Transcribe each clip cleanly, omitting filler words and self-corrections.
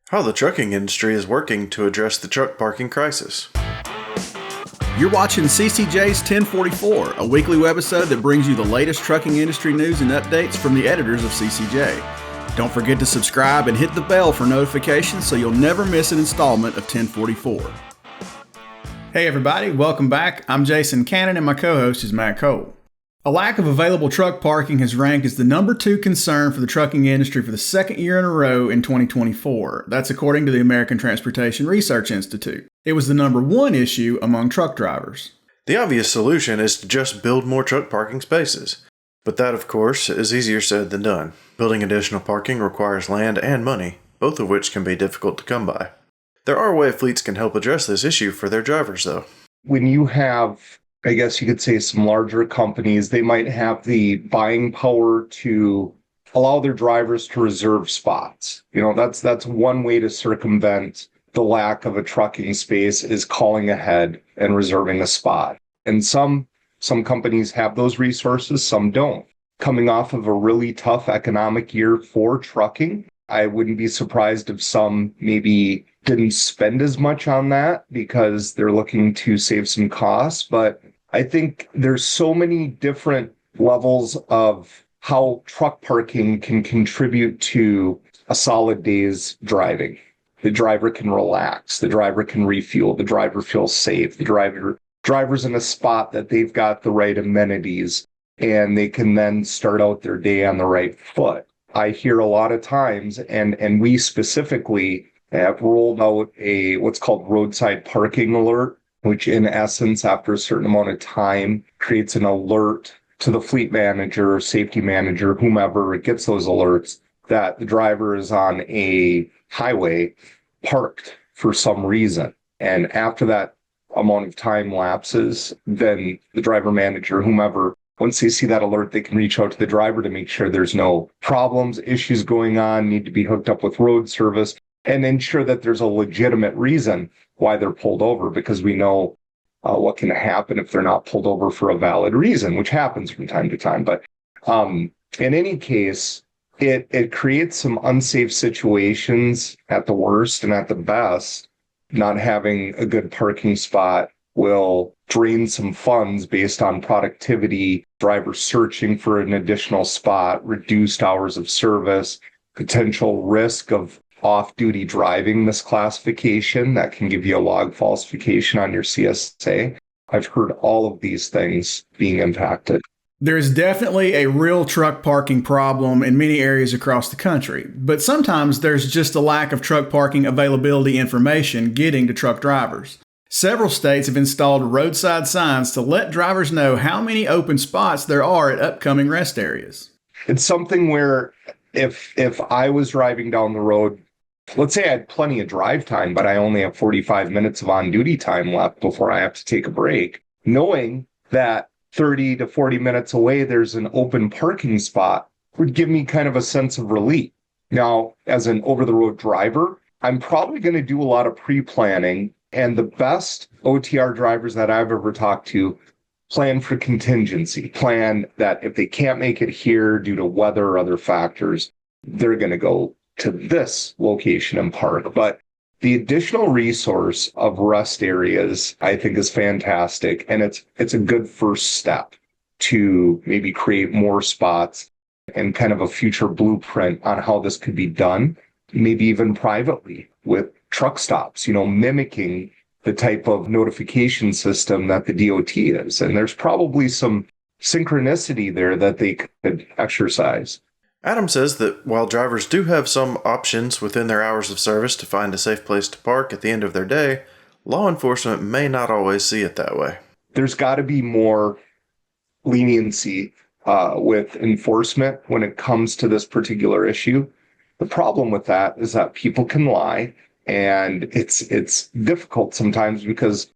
How the trucking industry is working to address the truck parking crisis. You're watching CCJ's 1044, a weekly webisode that brings you the latest trucking industry news and updates from the editors of CCJ. Don't forget to subscribe and hit the bell for notifications so you'll never miss an installment of 1044. Hey everybody, welcome back. I'm Jason Cannon and my co-host is Matt Cole. A lack of available truck parking has ranked as the number 2 concern for the trucking industry for the second year in a row in 2024. That's according to the American Transportation Research Institute. It was the number 1 issue among truck drivers. The obvious solution is to just build more truck parking spaces. But that, of course, is easier said than done. Building additional parking requires land and money, both of which can be difficult to come by. There are ways fleets can help address this issue for their drivers, though. When you have, I guess you could say, some larger companies, they might have the buying power to allow their drivers to reserve spots. That's one way to circumvent the lack of a trucking space, is calling ahead and reserving a spot. And some companies have those resources, some don't. Coming off of a really tough economic year for trucking, I wouldn't be surprised if some maybe didn't spend as much on that because they're looking to save some costs. But I think there's so many different levels of how truck parking can contribute to a solid day's driving. The driver can relax, the driver can refuel, the driver feels safe, the driver's in a spot that they've got the right amenities, and they can then start out their day on the right foot. I hear a lot of times, and we specifically have rolled out what's called roadside parking alert, which in essence, after a certain amount of time, creates an alert to the fleet manager, safety manager, whomever gets those alerts, that the driver is on a highway parked for some reason. And after that amount of time lapses, then the driver manager, whomever, once they see that alert, they can reach out to the driver to make sure there's no problems, issues going on, need to be hooked up with road service, and ensure that there's a legitimate reason why they're pulled over, because we know what can happen if they're not pulled over for a valid reason, which happens from time to time. But in any case, it creates some unsafe situations at the worst, and at the best, not having a good parking spot will drain some funds based on productivity, drivers searching for an additional spot, reduced hours of service, potential risk of off-duty driving misclassification that can give you a log falsification on your CSA. I've heard all of these things being impacted. There is definitely a real truck parking problem in many areas across the country, but sometimes there's just a lack of truck parking availability information getting to truck drivers. Several states have installed roadside signs to let drivers know how many open spots there are at upcoming rest areas. It's something where if I was driving down the road, let's say I had plenty of drive time, but I only have 45 minutes of on-duty time left before I have to take a break, knowing that 30 to 40 minutes away there's an open parking spot would give me kind of a sense of relief. Now, as an over-the-road driver, I'm probably going to do a lot of pre-planning, and the best OTR drivers that I've ever talked to plan for contingency, plan that if they can't make it here due to weather or other factors, they're going to go to this location and park. But the additional resource of rest areas, I think, is fantastic. And it's a good first step to maybe create more spots and kind of a future blueprint on how this could be done, maybe even privately with truck stops, mimicking the type of notification system that the DOT is. And there's probably some synchronicity there that they could exercise. Adam says that while drivers do have some options within their hours of service to find a safe place to park at the end of their day, law enforcement may not always see it that way. There's got to be more leniency with enforcement when it comes to this particular issue. The problem with that is that people can lie, and it's difficult sometimes because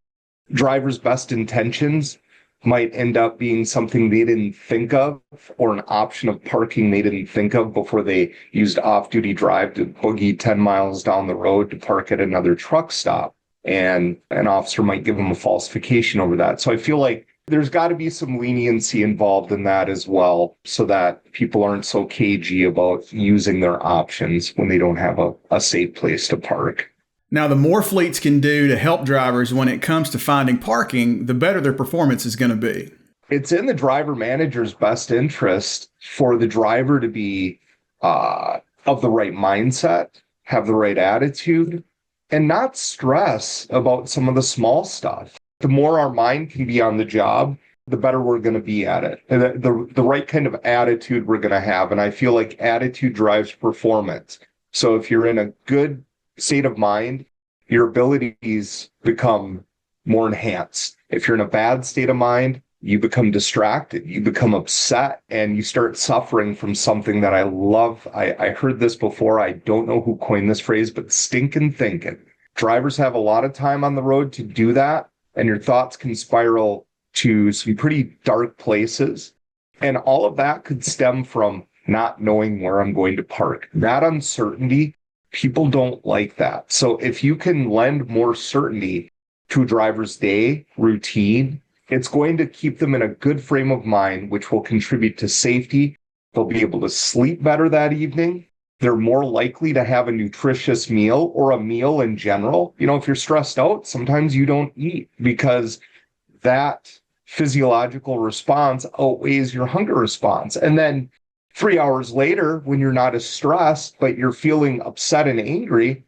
drivers' best intentions might end up being something they didn't think of, or an option of parking they didn't think of before they used off-duty drive to boogie 10 miles down the road to park at another truck stop. And an officer might give them a falsification over that. So I feel like there's got to be some leniency involved in that as well, so that people aren't so cagey about using their options when they don't have a safe place to park. Now, the more fleets can do to help drivers when it comes to finding parking, the better their performance is going to be. It's in the driver manager's best interest for the driver to be of the right mindset, have the right attitude, and not stress about some of the small stuff. The more our mind can be on the job, the better we're going to be at it. And the right kind of attitude we're going to have. And I feel like attitude drives performance. So if you're in a good state of mind, your abilities become more enhanced. If you're in a bad state of mind, you become distracted, you become upset, and you start suffering from something that I love. I heard this before. I don't know who coined this phrase, but stinking thinking. Drivers have a lot of time on the road to do that, and your thoughts can spiral to some pretty dark places. And all of that could stem from not knowing where I'm going to park. That uncertainty, people don't like that. So if you can lend more certainty to a driver's day routine, it's going to keep them in a good frame of mind, which will contribute to safety. They'll be able to sleep better that evening. They're more likely to have a nutritious meal or a meal in general. You know, if you're stressed out, sometimes you don't eat because that physiological response outweighs your hunger response. And then 3 hours later, when you're not as stressed, but you're feeling upset and angry,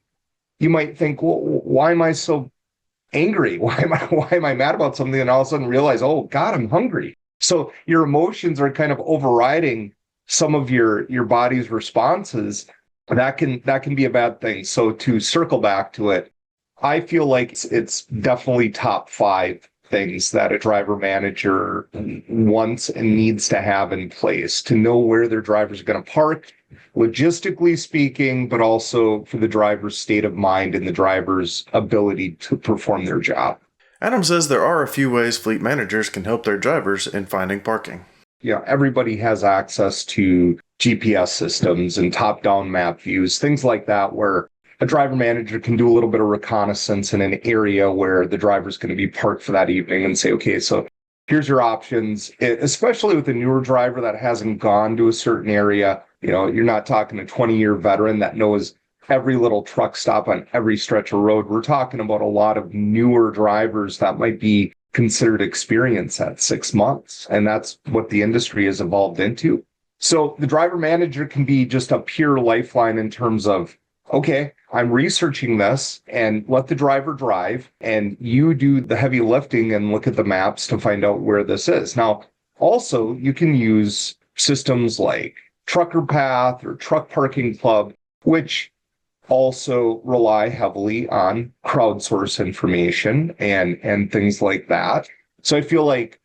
you might think, well, why am I so angry? Why am I mad about something? And all of a sudden realize, oh God, I'm hungry. So your emotions are kind of overriding some of your body's responses. That can be a bad thing. So to circle back to it, I feel like it's definitely top 5 things that a driver manager wants and needs to have in place to know where their drivers are going to park, logistically speaking, but also for the driver's state of mind and the driver's ability to perform their job. Adam says there are a few ways fleet managers can help their drivers in finding parking. Yeah, everybody has access to GPS systems and top-down map views, things like that, where a driver manager can do a little bit of reconnaissance in an area where the driver's going to be parked for that evening and say, okay, so here's your options, especially with a newer driver that hasn't gone to a certain area. You know, you're not talking a 20-year veteran that knows every little truck stop on every stretch of road. We're talking about a lot of newer drivers that might be considered experienced at 6 months. And that's what the industry has evolved into. So the driver manager can be just a pure lifeline in terms of, okay, I'm researching this, and let the driver drive, and you do the heavy lifting and look at the maps to find out where this is. Now, also, you can use systems like Trucker Path or Truck Parking Club, which also rely heavily on crowdsource information and things like that. So I feel like,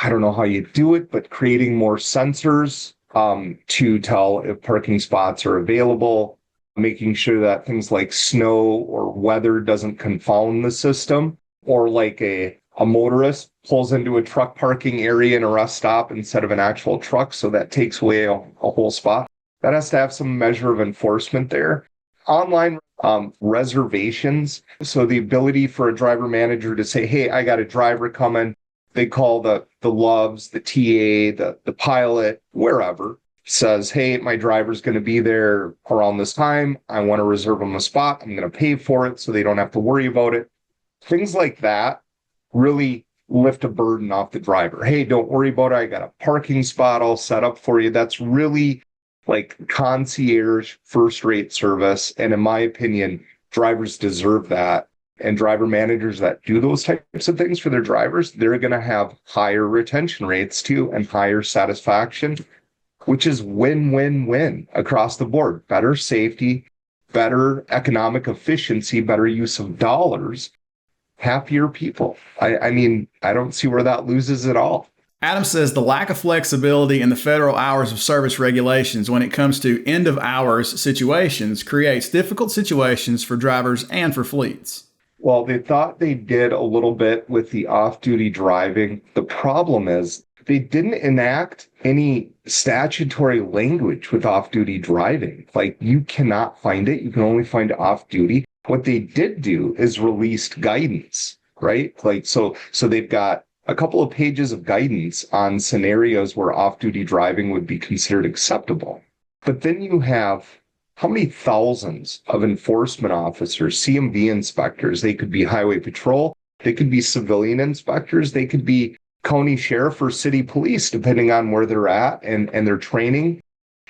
I don't know how you do it, but creating more sensors to tell if parking spots are available, making sure that things like snow or weather doesn't confound the system, or like a motorist pulls into a truck parking area in a rest stop instead of an actual truck, so that takes away a whole spot. That has to have some measure of enforcement there. Online reservations, so the ability for a driver manager to say, hey, I got a driver coming. They call the Loves, the TA, the pilot, wherever, says, hey, my driver's going to be there around this time. I want to reserve them a spot. I'm going to pay for it so they don't have to worry about it. Things like that really lift a burden off the driver. Hey, don't worry about it. I got a parking spot all set up for you. That's really like concierge first-rate service. And in my opinion, drivers deserve that. And driver managers that do those types of things for their drivers, they're going to have higher retention rates too and higher satisfaction, which is win-win-win across the board. Better safety, better economic efficiency, better use of dollars, happier people. I mean, I don't see where that loses at all. Adam says the lack of flexibility in the federal hours of service regulations when it comes to end of hours situations creates difficult situations for drivers and for fleets. Well, they thought they did a little bit with the off-duty driving. The problem is they didn't enact any statutory language with off-duty driving. Like, you cannot find it. You can only find off-duty. What they did do is released guidance, right? Like, so they've got a couple of pages of guidance on scenarios where off-duty driving would be considered acceptable. But then you have how many thousands of enforcement officers, CMV inspectors, they could be highway patrol, they could be civilian inspectors, they could be county sheriff or city police, depending on where they're at and their training,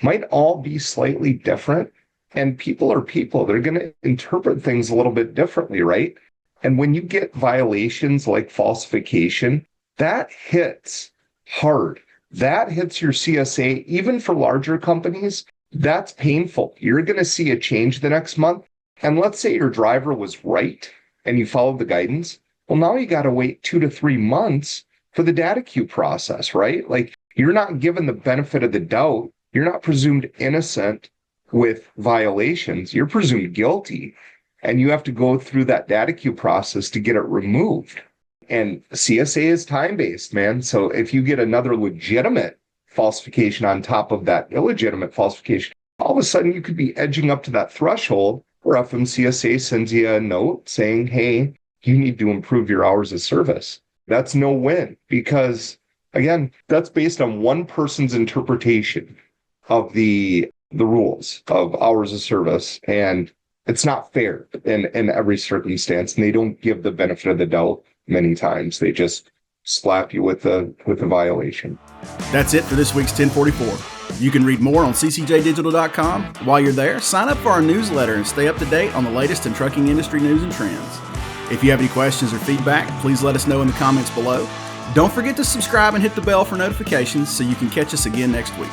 might all be slightly different. And people are people. They're going to interpret things a little bit differently, right? And when you get violations like falsification, that hits hard. That hits your CSA, even for larger companies. That's painful. You're going to see a change the next month. And let's say your driver was right and you followed the guidance. Well, now you got to wait 2 to 3 months for the data queue process, right? Like, you're not given the benefit of the doubt. You're not presumed innocent with violations. You're presumed guilty. And you have to go through that data queue process to get it removed. And CSA is time-based, man. So if you get another legitimate falsification on top of that illegitimate falsification, all of a sudden you could be edging up to that threshold where FMCSA sends you a note saying, hey, you need to improve your hours of service. That's no win because, again, that's based on one person's interpretation of the rules of hours of service. And it's not fair in every circumstance. And they don't give the benefit of the doubt many times. They just slap you with a violation. That's it for this week's 1044. You can read more on ccjdigital.com. While you're there, sign up for our newsletter and stay up to date on the latest in trucking industry news and trends. If you have any questions or feedback, please let us know in the comments below. Don't forget to subscribe and hit the bell for notifications so you can catch us again next week.